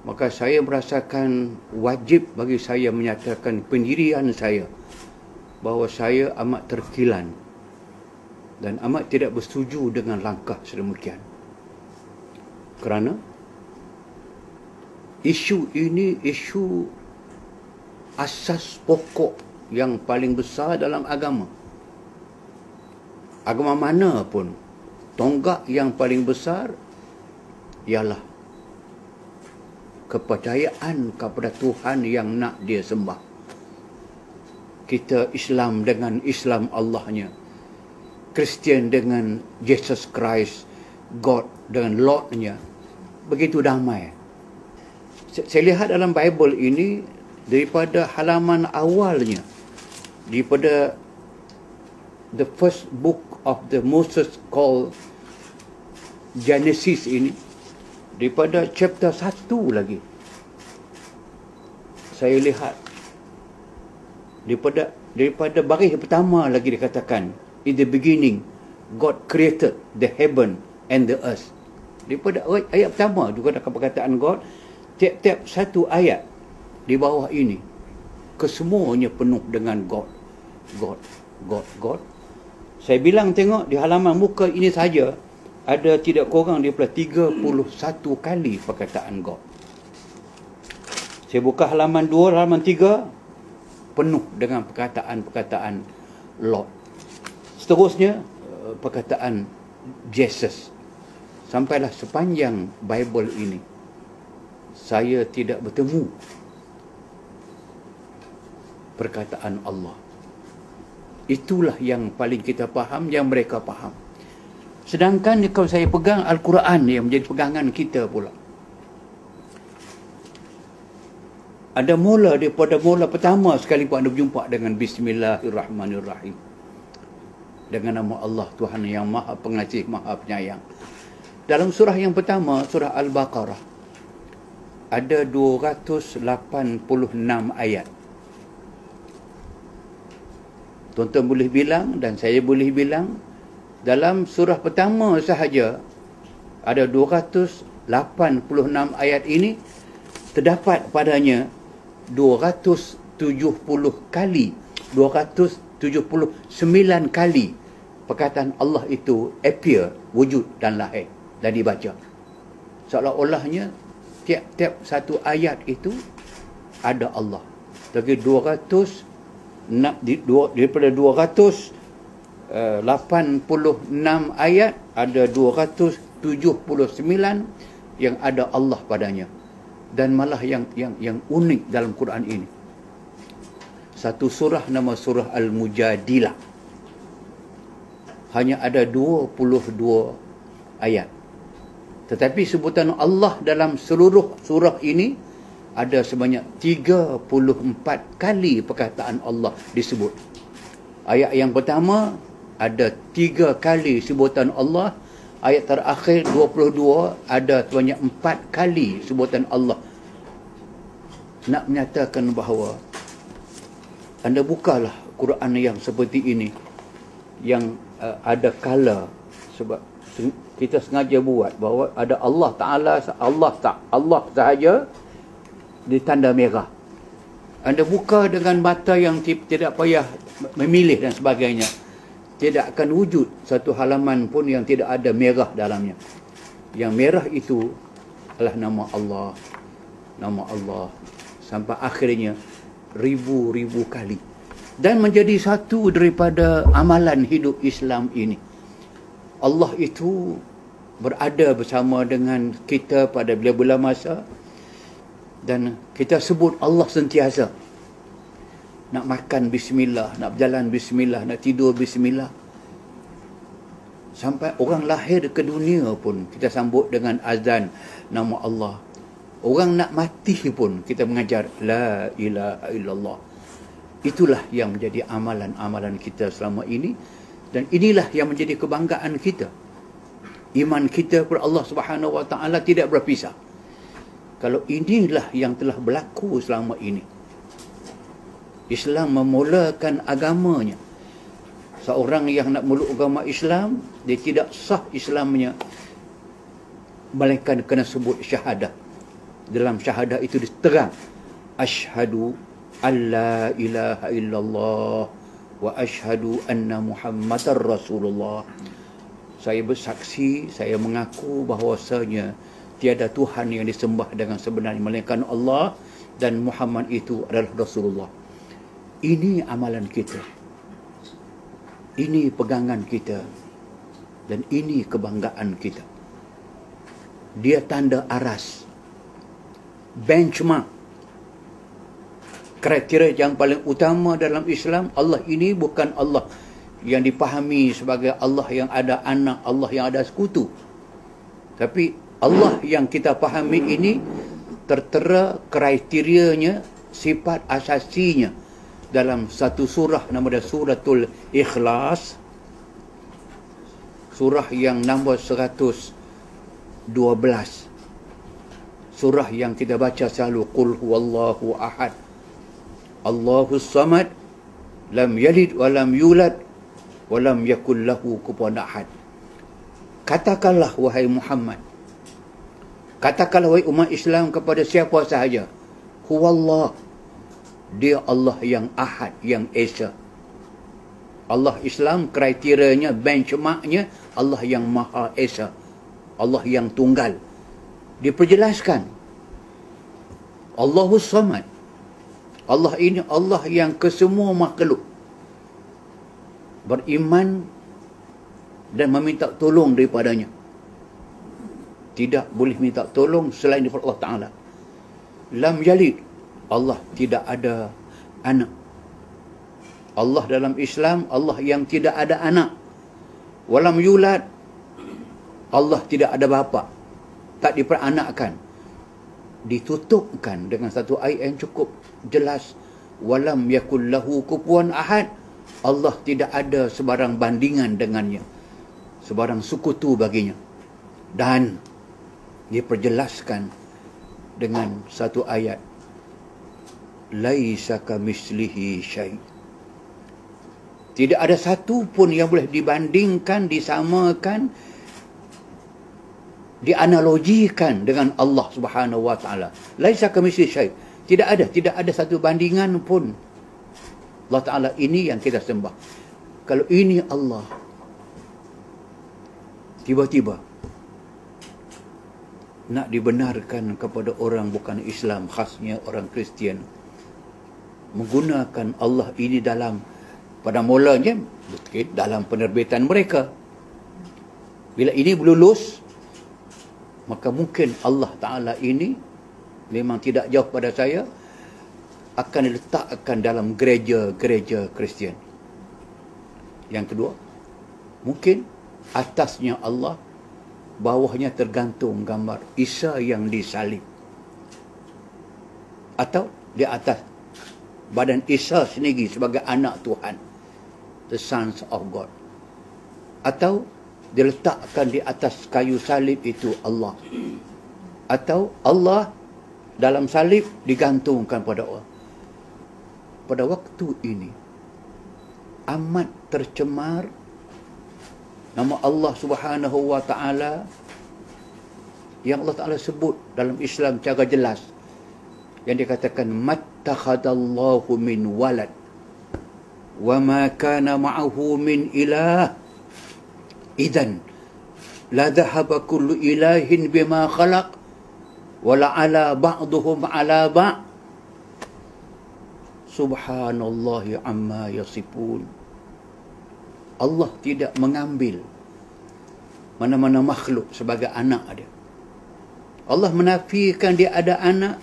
maka saya merasakan wajib bagi saya menyatakan pendirian saya bahawa saya amat terkilan dan amat tidak bersetuju dengan langkah sedemikian. Kerana isu ini isu asas pokok yang paling besar dalam agama. Agama mana pun, tonggak yang paling besar ialah kepercayaan kepada Tuhan yang nak dia sembah. Kita Islam dengan Islam Allahnya, Kristian dengan Jesus Christ, God dengan Lordnya, begitu damai. Saya lihat dalam Bible ini, daripada halaman awalnya, daripada the first book of the Moses called Genesis ini, daripada chapter 1 lagi, saya lihat daripada baris pertama lagi dikatakan, in the beginning God created the heaven and the earth. Daripada ayat pertama juga ada perkataan God. Tiap-tiap satu ayat di bawah ini kesemuanya penuh dengan God, God, God, God. Saya bilang tengok di halaman muka ini saja ada tidak kurang daripada 31 kali perkataan God. Saya buka halaman 2, halaman 3 penuh dengan perkataan-perkataan Lord. Seterusnya perkataan Jesus. Sampailah sepanjang Bible ini saya tidak bertemu perkataan Allah. Itulah yang paling kita faham, yang mereka faham. Sedangkan kalau saya pegang Al-Quran yang menjadi pegangan kita pula, ada mula daripada mula pertama sekali pun anda berjumpa dengan Bismillahirrahmanirrahim, dengan nama Allah Tuhan yang Maha Pengasih, Maha Penyayang. Dalam surah yang pertama, surah Al-Baqarah, ada 286 ayat. Tuan-tuan boleh bilang dan saya boleh bilang, dalam surah pertama sahaja ada 286 ayat ini, terdapat padanya 279 kali perkataan Allah itu appear, wujud dan lahir dan dibaca. Seolah-olahnya tiap-tiap satu ayat itu ada Allah. Lagi daripada 286 ayat ada 279 yang ada Allah padanya. Dan malah yang unik dalam Quran ini, satu surah nama surah Al-Mujadilah hanya ada 22 ayat. Tetapi sebutan Allah dalam seluruh surah ini ada sebanyak 34 kali perkataan Allah disebut. Ayat yang pertama ada 3 kali sebutan Allah. Ayat terakhir 22 ada sebanyak 4 kali sebutan Allah. Nak menyatakan bahawa anda bukalah Quran yang seperti ini, yang ada color, sebab kita sengaja buat bahawa ada Allah Ta'ala, Allah sahaja ditanda merah. Anda buka dengan mata yang tidak payah memilih dan sebagainya, tidak akan wujud satu halaman pun yang tidak ada merah dalamnya. Yang merah itu adalah nama Allah, nama Allah, sampai akhirnya ribu-ribu kali. Dan menjadi satu daripada amalan hidup Islam ini. Allah itu berada bersama dengan kita pada bila-bila masa, dan kita sebut Allah sentiasa. Nak makan bismillah, nak berjalan bismillah, nak tidur bismillah. Sampai orang lahir ke dunia pun kita sambut dengan azan nama Allah. Orang nak mati pun kita mengajar la ilaha illallah. Itulah yang menjadi amalan-amalan kita selama ini. Dan inilah yang menjadi kebanggaan kita. Iman kita kepada Allah Subhanahu Wa Taala tidak berpisah. Kalau inilah yang telah berlaku selama ini. Islam memulakan agamanya. Seorang yang nak meluk agama Islam, dia tidak sah Islamnya, melainkan kena sebut syahadah. dalam syahadah itu diterang, asyhadu alla ilaha illallah wa asyhadu anna muhammadar rasulullah. Saya bersaksi, saya mengaku bahawasanya tiada Tuhan yang disembah dengan sebenarnya melainkan Allah, dan Muhammad itu adalah Rasulullah. Ini amalan kita, ini pegangan kita, dan ini kebanggaan kita. Dia tanda aras, benchmark, kriteria yang paling utama dalam Islam. Allah ini bukan Allah yang dipahami sebagai Allah yang ada anak, Allah yang ada sekutu. Tapi Allah yang kita fahami ini tertera kriterianya, sifat asasinya dalam satu surah, nama dia Suratul Ikhlas, surah yang nombor 112, surah yang kita baca selalu, Qul huwallahu ahad, Allahus samad, lam yalid wa lam yulad wa lam yakul lahu kufuwan ahad. Katakanlah wahai Muhammad, katakanlah wahai umat Islam kepada siapa sahaja, huwallah, dia Allah yang ahad, yang esa. Allah Islam kriterianya, benchmarknya, Allah yang maha esa, Allah yang tunggal. Diperjelaskan, Allahus samad, Allah ini Allah yang kesemua makhluk beriman dan meminta tolong daripadanya. Tidak boleh minta tolong selain daripada Allah Ta'ala. Lam yalid, Allah tidak ada anak. Allah dalam Islam, Allah yang tidak ada anak. Walam yulad, Allah tidak ada bapa, tak diperanakkan. Ditutupkan dengan satu ayat yang cukup jelas, walam yakul lahu kufuwan ahad, Allah tidak ada sebarang bandingan dengannya, sebarang sekutu baginya. Dan diperjelaskan dengan satu ayat, laisa kamislihi syai', tidak ada satu pun yang boleh dibandingkan, disamakan, dianalogikan dengan Allah Subhanahu wa taala. Laisa kamitslihi syai', tidak ada satu bandingan pun. Allah Taala ini yang kita sembah. Kalau ini Allah, tiba-tiba nak dibenarkan kepada orang bukan Islam, khasnya orang Kristian, menggunakan Allah ini dalam, pada mulanya dalam penerbitan mereka. Bila ini berlulus, maka mungkin Allah Ta'ala ini memang tidak jauh pada saya, akan diletakkan dalam gereja-gereja Kristian. Yang kedua, mungkin atasnya Allah, bawahnya tergantung gambar Isa yang disalib. Atau di atas badan Isa sendiri sebagai anak Tuhan, the sons of God. Atau diletakkan di atas kayu salib itu Allah. Atau Allah dalam salib digantungkan pada Allah. Pada waktu ini amat tercemar nama Allah Subhanahu wa taala yang Allah Taala sebut dalam Islam secara jelas, yang dikatakan mattakhadallahu min walad wa ma kana ma'ahu min ilah idzan la dhahaba kullu ilahin bima khalaq wa la ala ba'dhum ala ba'. Subhanallahi amma yasifun. Allah tidak mengambil mana-mana makhluk sebagai anak dia. Allah menafikan dia ada anak,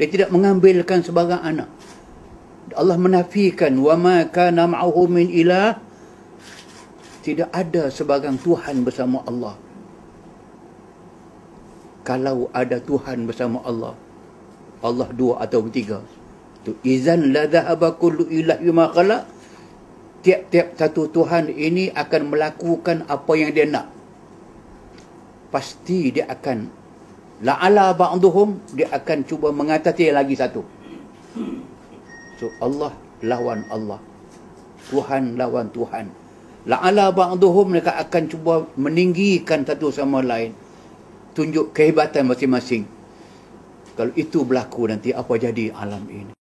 dia tidak mengambilkan sebagai anak. Allah menafikan wa ma kana ma'ahu min ilah, tidak ada sebarang Tuhan bersama Allah. Kalau ada Tuhan bersama Allah, Allah dua atau tiga, tu izan la dhahaba kullu ilahi ma khalaq, tiap-tiap satu Tuhan ini akan melakukan apa yang dia nak. Pasti dia akan la'ala ba'duhum, dia akan cuba mengatasi lagi satu. So Allah lawan Allah, Tuhan lawan Tuhan. La'ala ba'duhum, mereka akan cuba meninggikan satu sama lain, tunjuk kehebatan masing-masing. Kalau itu berlaku nanti, apa jadi alam ini?